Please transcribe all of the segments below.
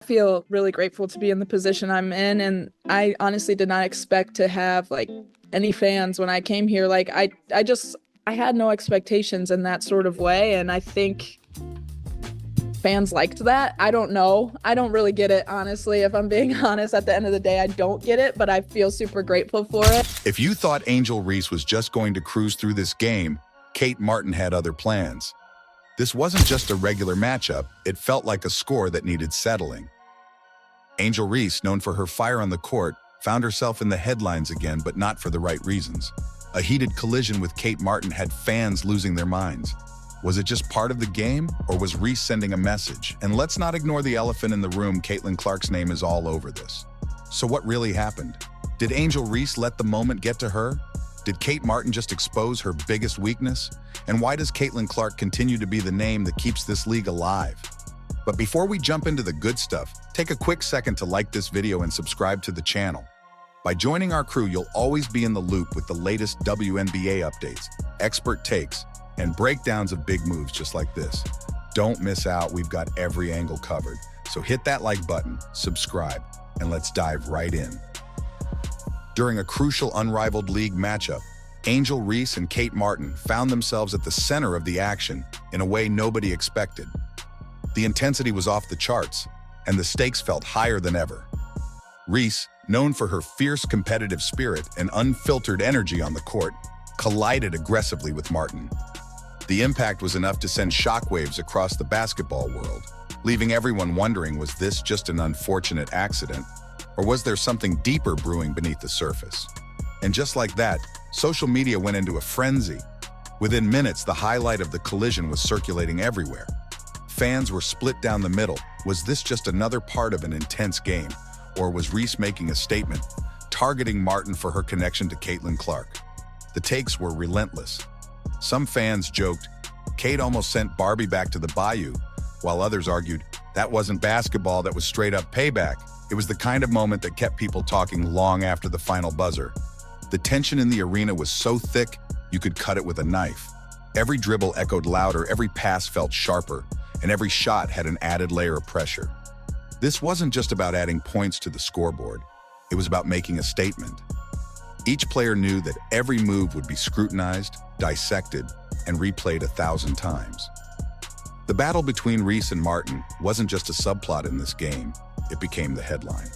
Feel really grateful to be in the position I'm in, and I honestly did not expect to have like any fans when I came here. I had no expectations in that sort of way, and I think fans liked that. I don't know. I don't really get it, honestly. If I'm being honest, at the end of the day, I don't get it, but I feel super grateful for it. If you thought Angel Reese was just going to cruise through this game, Kate Martin had other plans. This wasn't just a regular matchup, it felt like a score that needed settling. Angel Reese, known for her fire on the court, found herself in the headlines again, but not for the right reasons. A heated collision with Kate Martin had fans losing their minds. Was it just part of the game, or was Reese sending a message? And let's not ignore the elephant in the room. Caitlin Clark's name is all over this. So what really happened? Did Angel Reese let the moment get to her? Did Kate Martin just expose her biggest weakness? And why does Caitlin Clark continue to be the name that keeps this league alive? But before we jump into the good stuff, take a quick second to like this video and subscribe to the channel. By joining our crew, you'll always be in the loop with the latest WNBA updates, expert takes, and breakdowns of big moves just like this. Don't miss out, we've got every angle covered. So hit that like button, subscribe, and let's dive right in. During a crucial unrivaled league matchup, Angel Reese and Kate Martin found themselves at the center of the action in a way nobody expected. The intensity was off the charts, and the stakes felt higher than ever. Reese, known for her fierce competitive spirit and unfiltered energy on the court, collided aggressively with Martin. The impact was enough to send shockwaves across the basketball world, leaving everyone wondering, was this just an unfortunate accident, or was there something deeper brewing beneath the surface? And just like that, social media went into a frenzy. Within minutes, the highlight of the collision was circulating everywhere. Fans were split down the middle. Was this just another part of an intense game, or was Reese making a statement, targeting Martin for her connection to Caitlin Clark? The takes were relentless. Some fans joked, Kate almost sent Barbie back to the bayou, while others argued, that wasn't basketball, that was straight up payback. It was the kind of moment that kept people talking long after the final buzzer. The tension in the arena was so thick, you could cut it with a knife. Every dribble echoed louder, every pass felt sharper, and every shot had an added layer of pressure. This wasn't just about adding points to the scoreboard. It was about making a statement. Each player knew that every move would be scrutinized, dissected, and replayed 1,000 times. The battle between Reese and Martin wasn't just a subplot in this game, it became the headline.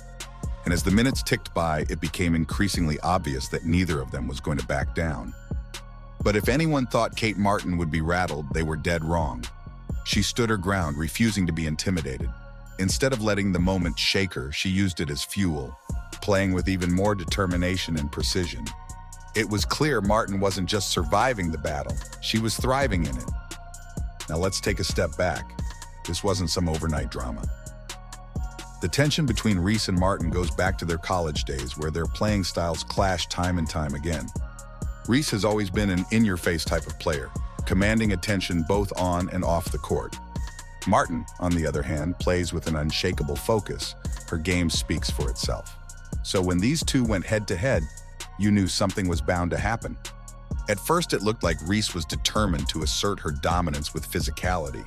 And as the minutes ticked by, it became increasingly obvious that neither of them was going to back down. But if anyone thought Kate Martin would be rattled, they were dead wrong. She stood her ground, refusing to be intimidated. Instead of letting the moment shake her, she used it as fuel, playing with even more determination and precision. It was clear Martin wasn't just surviving the battle, she was thriving in it. Now let's take a step back. This wasn't some overnight drama. The tension between Reese and Martin goes back to their college days, where their playing styles clashed time and time again. Reese has always been an in-your-face type of player, commanding attention both on and off the court. Martin, on the other hand, plays with an unshakable focus. Her game speaks for itself. So when these two went head-to-head, you knew something was bound to happen. At first, it looked like Reese was determined to assert her dominance with physicality.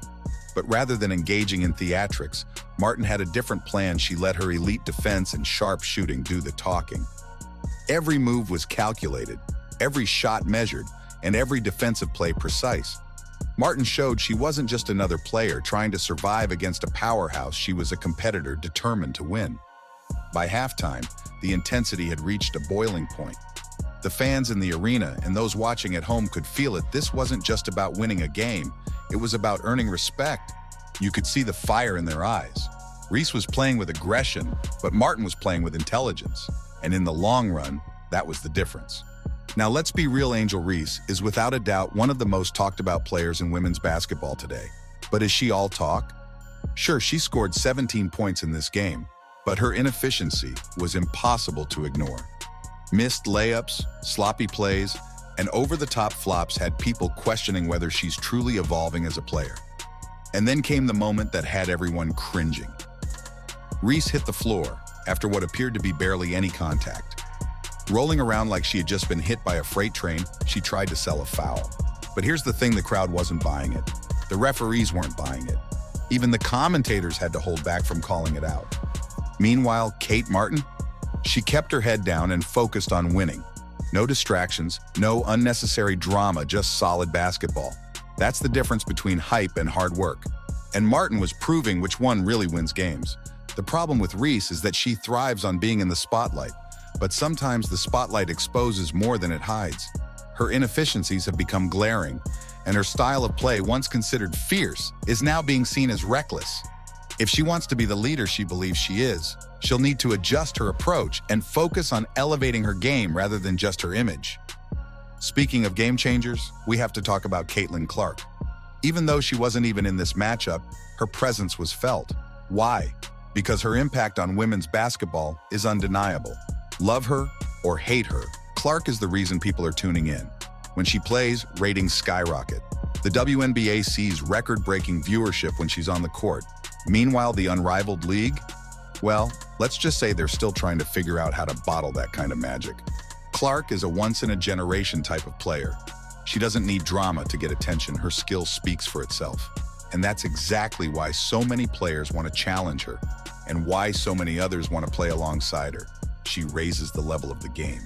But rather than engaging in theatrics, Martin had a different plan. She let her elite defense and sharp shooting do the talking. Every move was calculated, every shot measured, and every defensive play precise. Martin showed she wasn't just another player trying to survive against a powerhouse, she was a competitor determined to win. By halftime, the intensity had reached a boiling point. The fans in the arena and those watching at home could feel it. This wasn't just about winning a game, it was about earning respect. You could see the fire in their eyes. Reese was playing with aggression, but Martin was playing with intelligence. And in the long run, that was the difference. Now let's be real, Angel Reese is without a doubt one of the most talked about players in women's basketball today. But is she all talk? Sure, she scored 17 points in this game, but her inefficiency was impossible to ignore. Missed layups, sloppy plays, and over-the-top flops had people questioning whether she's truly evolving as a player. And then came the moment that had everyone cringing. Reese hit the floor after what appeared to be barely any contact. Rolling around like she had just been hit by a freight train, she tried to sell a foul. But here's the thing, the crowd wasn't buying it. The referees weren't buying it. Even the commentators had to hold back from calling it out. Meanwhile, Kate Martin, she kept her head down and focused on winning. No distractions, no unnecessary drama, just solid basketball. That's the difference between hype and hard work. And Martin was proving which one really wins games. The problem with Reese is that she thrives on being in the spotlight, but sometimes the spotlight exposes more than it hides. Her inefficiencies have become glaring, and her style of play, once considered fierce, is now being seen as reckless. If she wants to be the leader she believes she is, she'll need to adjust her approach and focus on elevating her game rather than just her image. Speaking of game changers, we have to talk about Caitlin Clark. Even though she wasn't even in this matchup, her presence was felt. Why? Because her impact on women's basketball is undeniable. Love her or hate her, Clark is the reason people are tuning in. When she plays, ratings skyrocket. The WNBA sees record-breaking viewership when she's on the court. Meanwhile, the unrivaled league? Well, let's just say they're still trying to figure out how to bottle that kind of magic. Clark is a once-in-a-generation type of player. She doesn't need drama to get attention. Her skill speaks for itself. And that's exactly why so many players want to challenge her, and why so many others want to play alongside her. She raises the level of the game.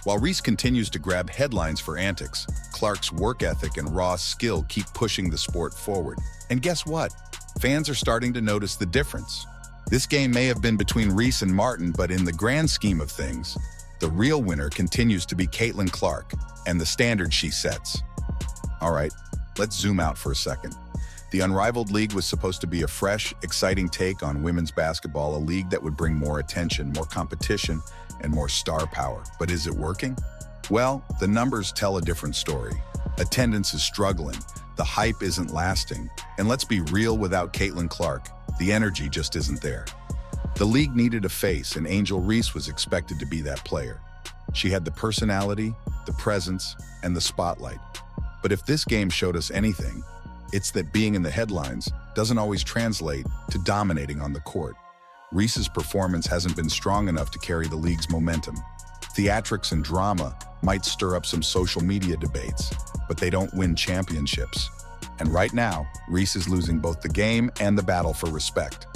While Reese continues to grab headlines for antics, Clark's work ethic and raw skill keep pushing the sport forward. And guess what? Fans are starting to notice the difference. This game may have been between Reese and Martin, but in the grand scheme of things, the real winner continues to be Caitlin Clark and the standard she sets. All right, let's zoom out for a second. The Unrivaled League was supposed to be a fresh, exciting take on women's basketball, a league that would bring more attention, more competition, and more star power. But is it working? Well, the numbers tell a different story. Attendance is struggling, the hype isn't lasting, and let's be real, without Caitlin Clark, the energy just isn't there. The league needed a face, and Angel Reese was expected to be that player. She had the personality, the presence, and the spotlight. But if this game showed us anything, it's that being in the headlines doesn't always translate to dominating on the court. Reese's performance hasn't been strong enough to carry the league's momentum. Theatrics and drama might stir up some social media debates, but they don't win championships. And right now, Reese is losing both the game and the battle for respect.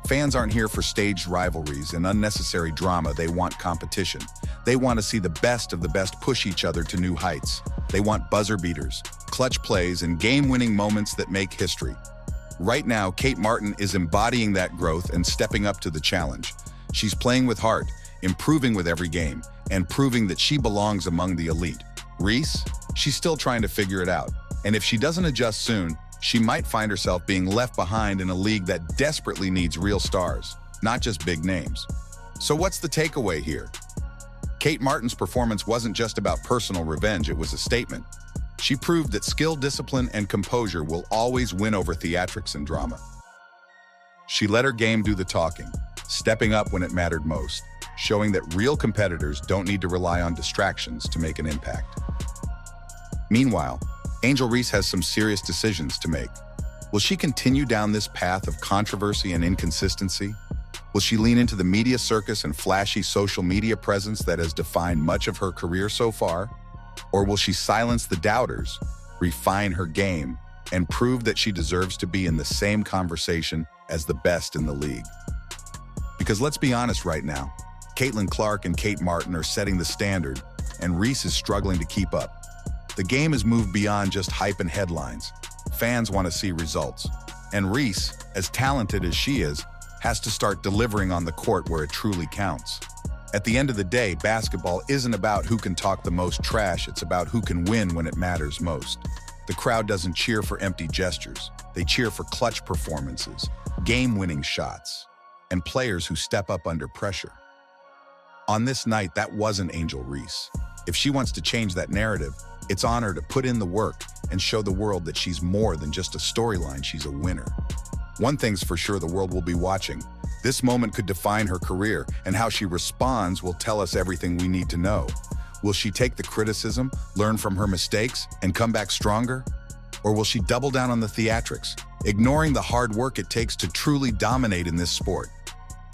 Fans aren't here for staged rivalries and unnecessary drama. They want competition. They want to see the best of the best push each other to new heights. They want buzzer beaters, clutch plays, and game-winning moments that make history. Right now, Kate Martin is embodying that growth and stepping up to the challenge. She's playing with heart, improving with every game, and proving that she belongs among the elite. Reese, she's still trying to figure it out. And if she doesn't adjust soon, she might find herself being left behind in a league that desperately needs real stars, not just big names. So what's the takeaway here? Kate Martin's performance wasn't just about personal revenge, it was a statement. She proved that skill, discipline, and composure will always win over theatrics and drama. She let her game do the talking, stepping up when it mattered most, showing that real competitors don't need to rely on distractions to make an impact. Meanwhile, Angel Reese has some serious decisions to make. Will she continue down this path of controversy and inconsistency? Will she lean into the media circus and flashy social media presence that has defined much of her career so far? Or will she silence the doubters, refine her game, and prove that she deserves to be in the same conversation as the best in the league? Because let's be honest right now, Caitlin Clark and Kate Martin are setting the standard, and Reese is struggling to keep up. The game has moved beyond just hype and headlines. Fans want to see results. And Reese, as talented as she is, has to start delivering on the court where it truly counts. At the end of the day, basketball isn't about who can talk the most trash, it's about who can win when it matters most. The crowd doesn't cheer for empty gestures. They cheer for clutch performances, game-winning shots, and players who step up under pressure. On this night, that wasn't Angel Reese. If she wants to change that narrative, it's on her to put in the work and show the world that she's more than just a storyline, she's a winner. One thing's for sure, the world will be watching. This moment could define her career, and how she responds will tell us everything we need to know. Will she take the criticism, learn from her mistakes, and come back stronger? Or will she double down on the theatrics, ignoring the hard work it takes to truly dominate in this sport?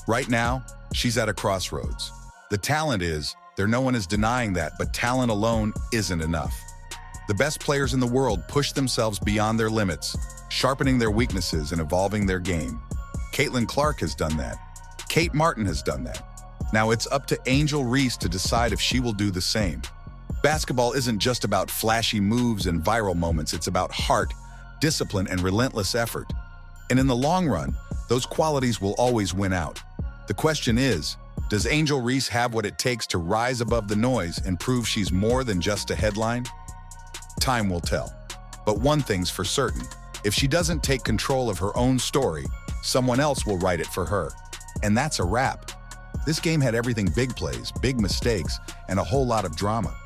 Right now, she's at a crossroads. The talent is, no one is denying that, but talent alone isn't enough. The best players in the world push themselves beyond their limits, sharpening their weaknesses and evolving their game. Caitlin Clark has done that. Kate Martin has done that. Now it's up to Angel Reese to decide if she will do the same. Basketball isn't just about flashy moves and viral moments. It's about heart, discipline, and relentless effort. And in the long run, those qualities will always win out. The question is, does Angel Reese have what it takes to rise above the noise and prove she's more than just a headline? Time will tell. But one thing's for certain. If she doesn't take control of her own story, someone else will write it for her. And that's a wrap. This game had everything: big plays, big mistakes, and a whole lot of drama.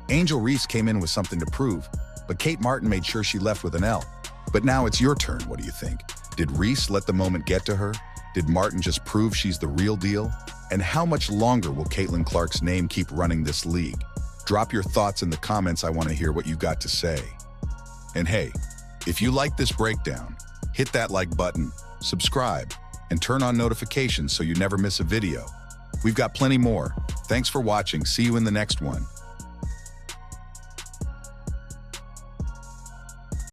Angel Reese came in with something to prove, but Kate Martin made sure she left with an L. But now it's your turn. What do you think? Did Reese let the moment get to her? Did Martin just prove she's the real deal? And how much longer will Caitlin Clark's name keep running this league? Drop your thoughts in the comments. I want to hear what you've got to say. And hey, if you like this breakdown, hit that like button, subscribe, and turn on notifications so you never miss a video. We've got plenty more. Thanks for watching. See you in the next one.